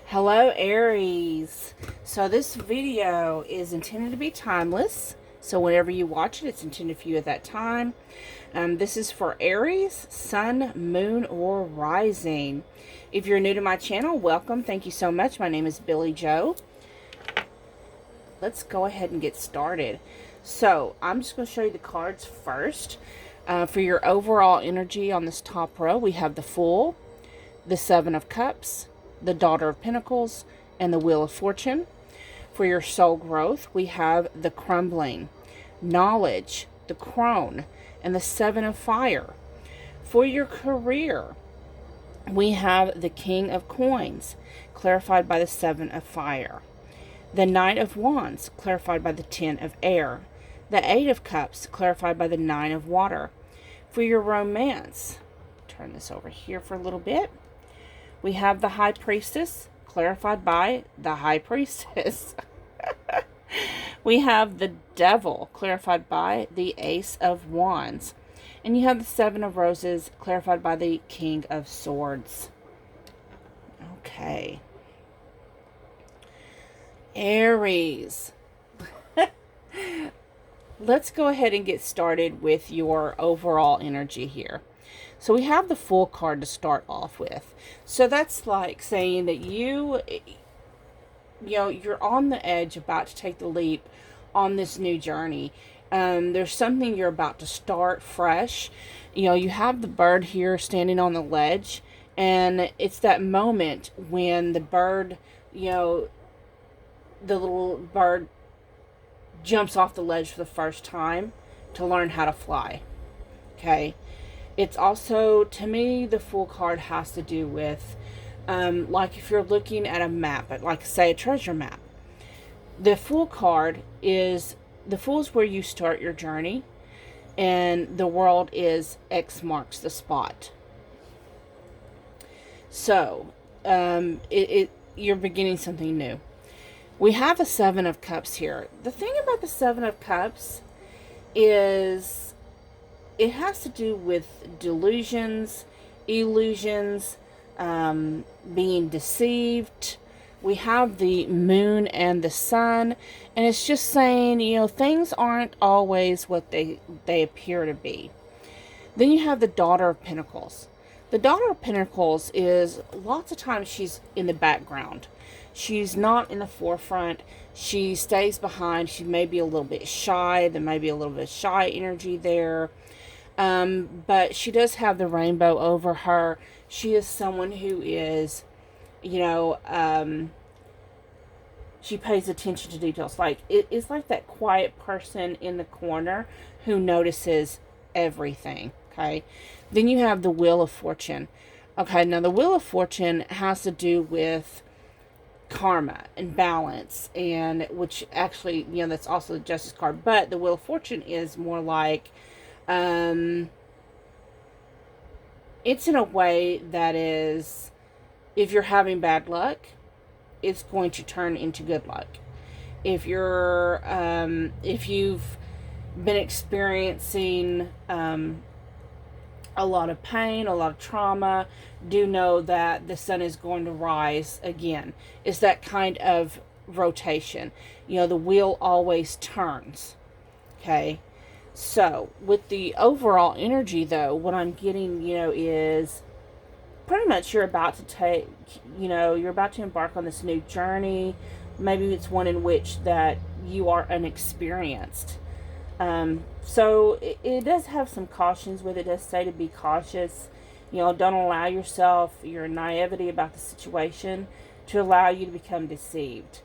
Hello, Aries. So this video is intended to be timeless. So whenever you watch it, it's intended for you at that time. This is for Aries, Sun, Moon, or Rising. If you're new to my channel, welcome. Thank you so much. My name is Billy Joe. Let's go ahead and get started. So I'm just going to show you the cards first. For your overall energy on this top row, we have the Fool, the Seven of Cups, the Daughter of Pentacles, and the Wheel of Fortune. For your soul growth, we have the Crumbling, Knowledge, the Crone, and the Seven of Fire. For your career, we have the King of Coins, clarified by the Seven of Fire. The Knight of Wands, clarified by the Ten of Air. The Eight of Cups, clarified by the Nine of Water. For your romance, turn this over here for a little bit. We have the High Priestess, clarified by the High Priestess. We have the Devil, clarified by the Ace of Wands. And you have the Seven of Roses, clarified by the King of Swords. Okay. Aries. Let's go ahead and get started with your overall energy here. So we have the Fool card to start off with. So that's like saying that you're on the edge, about to take the leap on this new journey. There's something you're about to start fresh. You have the bird here standing on the ledge, and it's that moment when the bird, the little bird jumps off the ledge for the first time to learn how to fly. Okay. It's also, to me, the Fool card has to do with, like if you're looking at a map, like say a treasure map. The Fool card is, the Fool is where you start your journey, and the world is X marks the spot. So, you're beginning something new. We have the Seven of Cups here. The thing about the Seven of Cups is it has to do with delusions, illusions, being deceived. We have the Moon and the Sun, and it's just saying, things aren't always what they appear to be. Then you have the Daughter of Pentacles. The Daughter of Pentacles is, lots of times she's in the background. She's not in the forefront. She stays behind. She may be a little bit shy. There may be a little bit of shy energy there. But she does have the rainbow over her. She is someone who is, she pays attention to details. Like, it's like that quiet person in the corner who notices everything. Okay. Then you have the Wheel of Fortune. Okay. Now the Wheel of Fortune has to do with karma and balance, and which actually, that's also the Justice card. But the Wheel of Fortune is more like, it's in a way that is, if you're having bad luck, it's going to turn into good luck. If you've been experiencing a lot of pain, a lot of trauma, do know that the sun is going to rise again. It's that kind of rotation. The wheel always turns. Okay. So, with the overall energy, though, what I'm getting, is pretty much you're about to embark on this new journey. Maybe it's one in which that you are unexperienced. So it does have some cautions with it. It does say to be cautious. Don't allow yourself, your naivety about the situation, to allow you to become deceived.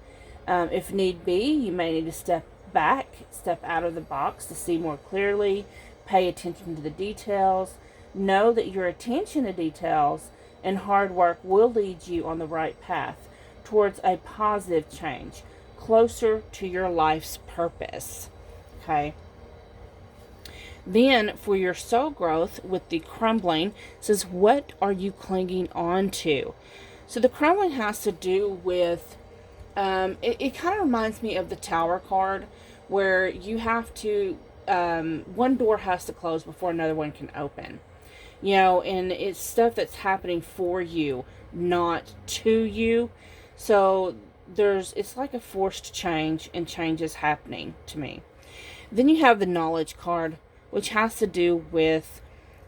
If need be, you may need to step back, step out of the box to see more clearly, pay attention to the details. Know that your attention to details and hard work will lead you on the right path towards a positive change, closer to your life's purpose. Okay. Then for your soul growth with the Crumbling, it says, what are you clinging on to? So the Crumbling has to do with, it kind of reminds me of the Tower card, where you have to, one door has to close before another one can open. And it's stuff that's happening for you, not to you. So it's like a forced change, and change is happening to me. Then you have the knowledge card, which has to do with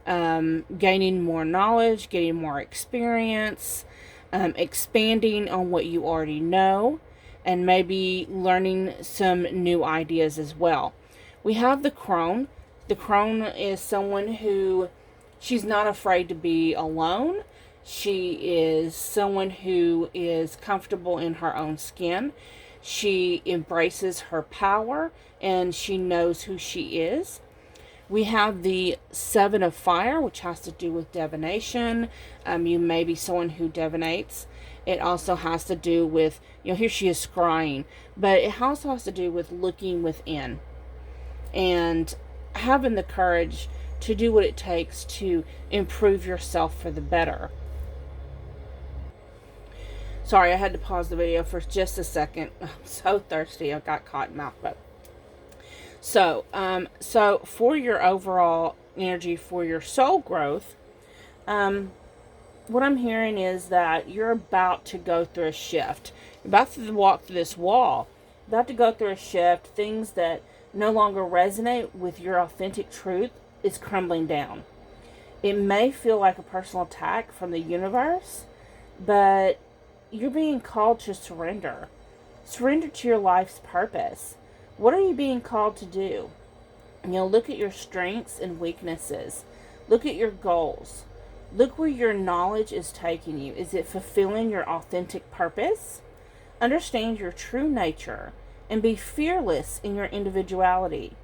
gaining more knowledge, getting more experience, expanding on what you already know, and maybe learning some new ideas as well. We have the crone. The crone is someone who, she's not afraid to be alone. She is someone who is comfortable in her own skin. She embraces her power and she knows who she is. We have the Seven of Fire, which has to do with divination. You may be someone who divinates. It also has to do with, here she is scrying, but it also has to do with looking within and having the courage to do what it takes to improve yourself for the better. Sorry, I had to pause the video for just a second. I'm so thirsty. I got caught in mouth, but so for your overall energy for your soul growth, what I'm hearing is that you're about to go through a shift. You're about to walk through this wall. You're about to go through a shift. Things that no longer resonate with your authentic truth is crumbling down. It may feel like a personal attack from the universe, but you're being called to surrender. Surrender to your life's purpose. What are you being called to do? Look at your strengths and weaknesses. Look at your goals. Look where your knowledge is taking you. Is it fulfilling your authentic purpose? Understand your true nature and be fearless in your individuality.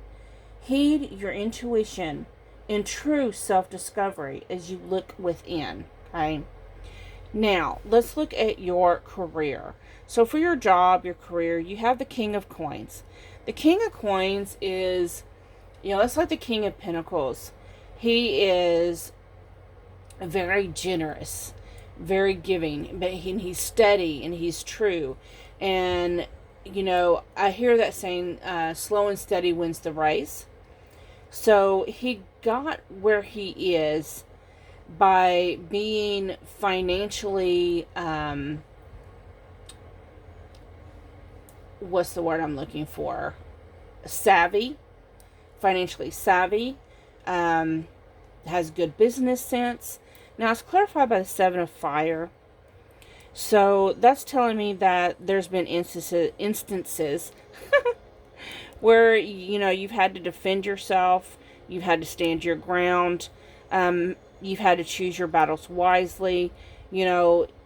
Heed your intuition and true self-discovery as you look within. Okay? Now, let's look at your career. So for your job, your career, you have the King of Coins. The King of Coins is, that's like the King of Pentacles. He is very generous, very giving, but he's steady and he's true. And, I hear that saying, slow and steady wins the race. So he got where he is by being financially, what's the word I'm looking for? Savvy, financially savvy, has good business sense. Now it's clarified by the Seven of Fire. So that's telling me that there's been instances where, you've had to defend yourself. You've had to stand your ground. You've had to choose your battles wisely.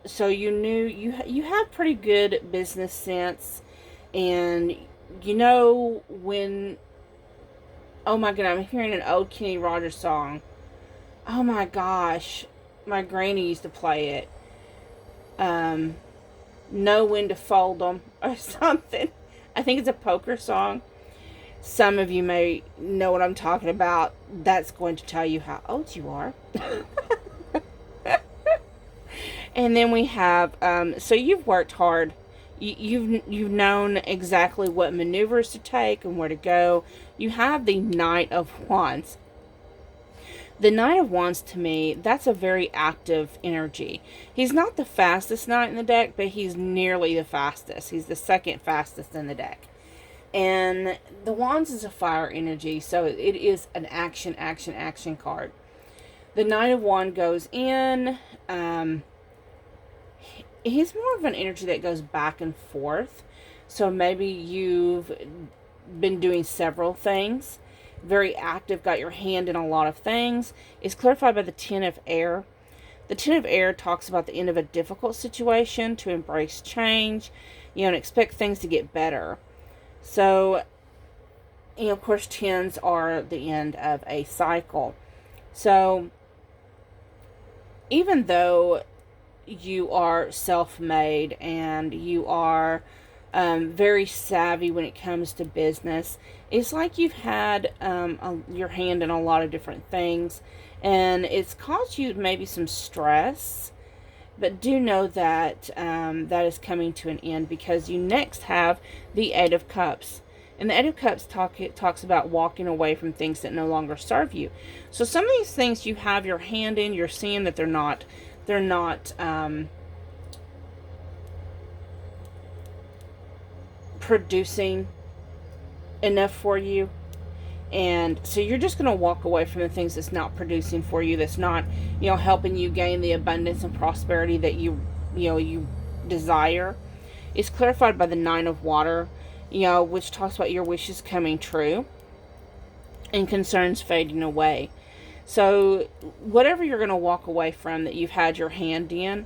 So you have pretty good business sense. And when, oh my god, I'm hearing an old Kenny Rogers song. Oh my gosh, my granny used to play it. Know when to fold them or something. I think it's a poker song. Some of you may know what I'm talking about. That's going to tell you how old you are. And then we have, so you've worked hard. You've known exactly what maneuvers to take and where to go. You have the Knight of Wands. The Knight of Wands, to me, that's a very active energy. He's not the fastest knight in the deck, but he's nearly the fastest. He's the second fastest in the deck. And the Wands is a fire energy, so it is an action card. The Knight of Wands goes in. He's more of an energy that goes back and forth. So maybe you've been doing several things. Very active, got your hand in a lot of things. It's clarified by the Ten of Air. The Ten of Air talks about the end of a difficult situation, to embrace change, and expect things to get better. So, of course, tens are the end of a cycle. So, even though you are self-made and you are very savvy when it comes to business, it's like you've had your hand in a lot of different things, and it's caused you maybe some stress. But do know that that is coming to an end, because you next have the Eight of Cups. And the Eight of Cups talks about walking away from things that no longer serve you. So some of these things you have your hand in, you're seeing that they're not producing enough for you. And so you're just going to walk away from the things that's not producing for you, that's not, helping you gain the abundance and prosperity that you desire. It's clarified by the Nine of Water, which talks about your wishes coming true and concerns fading away. So whatever you're going to walk away from that you've had your hand in,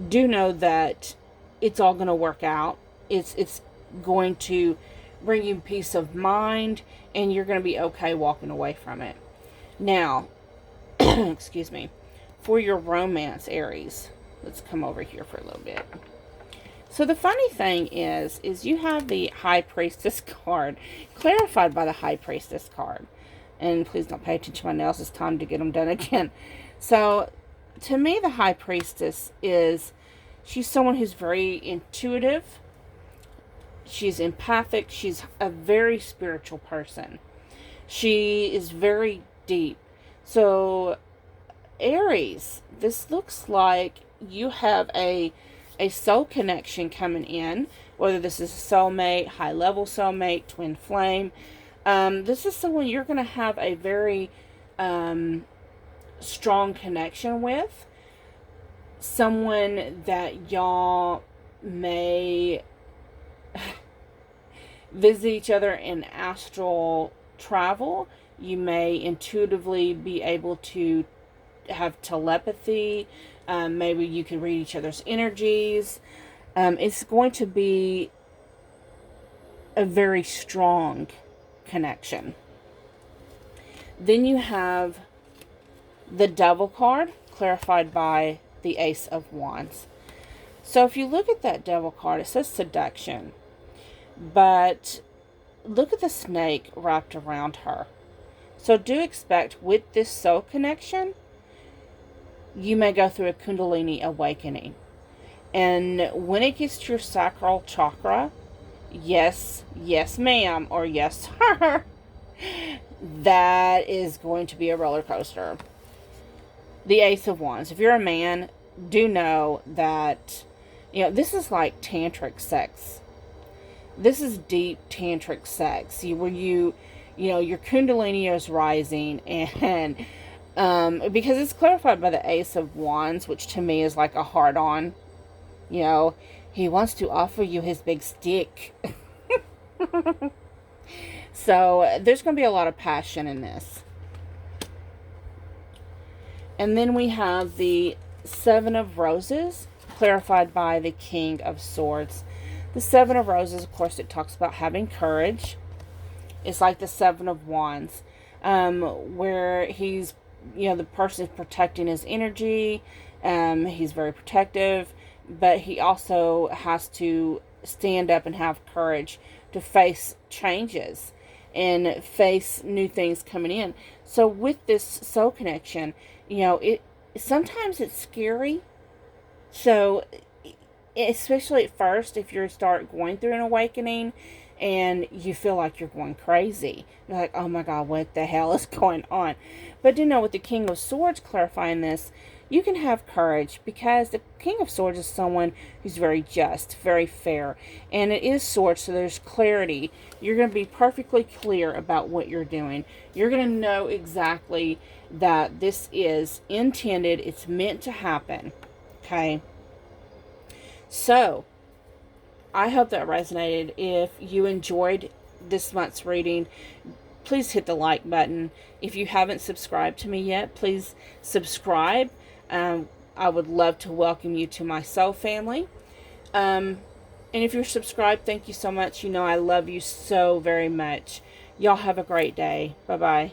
do know that it's all going to work out. It's going to bring you peace of mind, and you're going to be okay walking away from it. Now, excuse me, for your romance, Aries, let's come over here for a little bit. So the funny thing is you have the High Priestess card, clarified by the High Priestess card. And please don't pay attention to my nails. It's time to get them done again. So, to me, the High Priestess she's someone who's very intuitive. She's empathic. She's a very spiritual person. She is very deep. So, Aries, this looks like you have a soul connection coming in. Whether this is a soulmate, high-level soulmate, twin flame. This is someone you're going to have a very strong connection with. Someone that y'all may visit each other in astral travel. You may intuitively be able to have telepathy. Maybe you can read each other's energies. It's going to be a very strong connection. Then you have the Devil card, clarified by the Ace of Wands. So if you look at that Devil card, it says seduction. But look at the snake wrapped around her. So do expect with this soul connection, you may go through a Kundalini awakening. And when it gets to your sacral chakra, yes ma'am, or yes sir, that is going to be a roller coaster. The Ace of Wands. If you're a man, do know that, this is like tantric sex. This is deep tantric sex. Where your Kundalini is rising, and because it's clarified by the Ace of Wands, which to me is like a hard-on. He wants to offer you his big stick. So there's going to be a lot of passion in this. And then we have the Seven of Roses, clarified by the King of Swords. The Seven of Roses, of course, it talks about having courage. It's like the Seven of Wands, where he's, the person is protecting his energy. He's very protective, but he also has to stand up and have courage to face changes and face new things coming in. So with this soul connection, sometimes it's scary. So especially at first, if you start going through an awakening and you feel like you're going crazy, you're like, oh my God, what the hell is going on? But with the King of Swords clarifying this, you can have courage, because the King of Swords is someone who's very just, very fair. And it is swords, so there's clarity. You're going to be perfectly clear about what you're doing. You're going to know exactly that this is intended. It's meant to happen. Okay? So, I hope that resonated. If you enjoyed this month's reading, please hit the like button. If you haven't subscribed to me yet, please subscribe. I would love to welcome you to my soul family. And if you're subscribed, thank you so much. I love you so very much. Y'all have a great day. Bye-bye.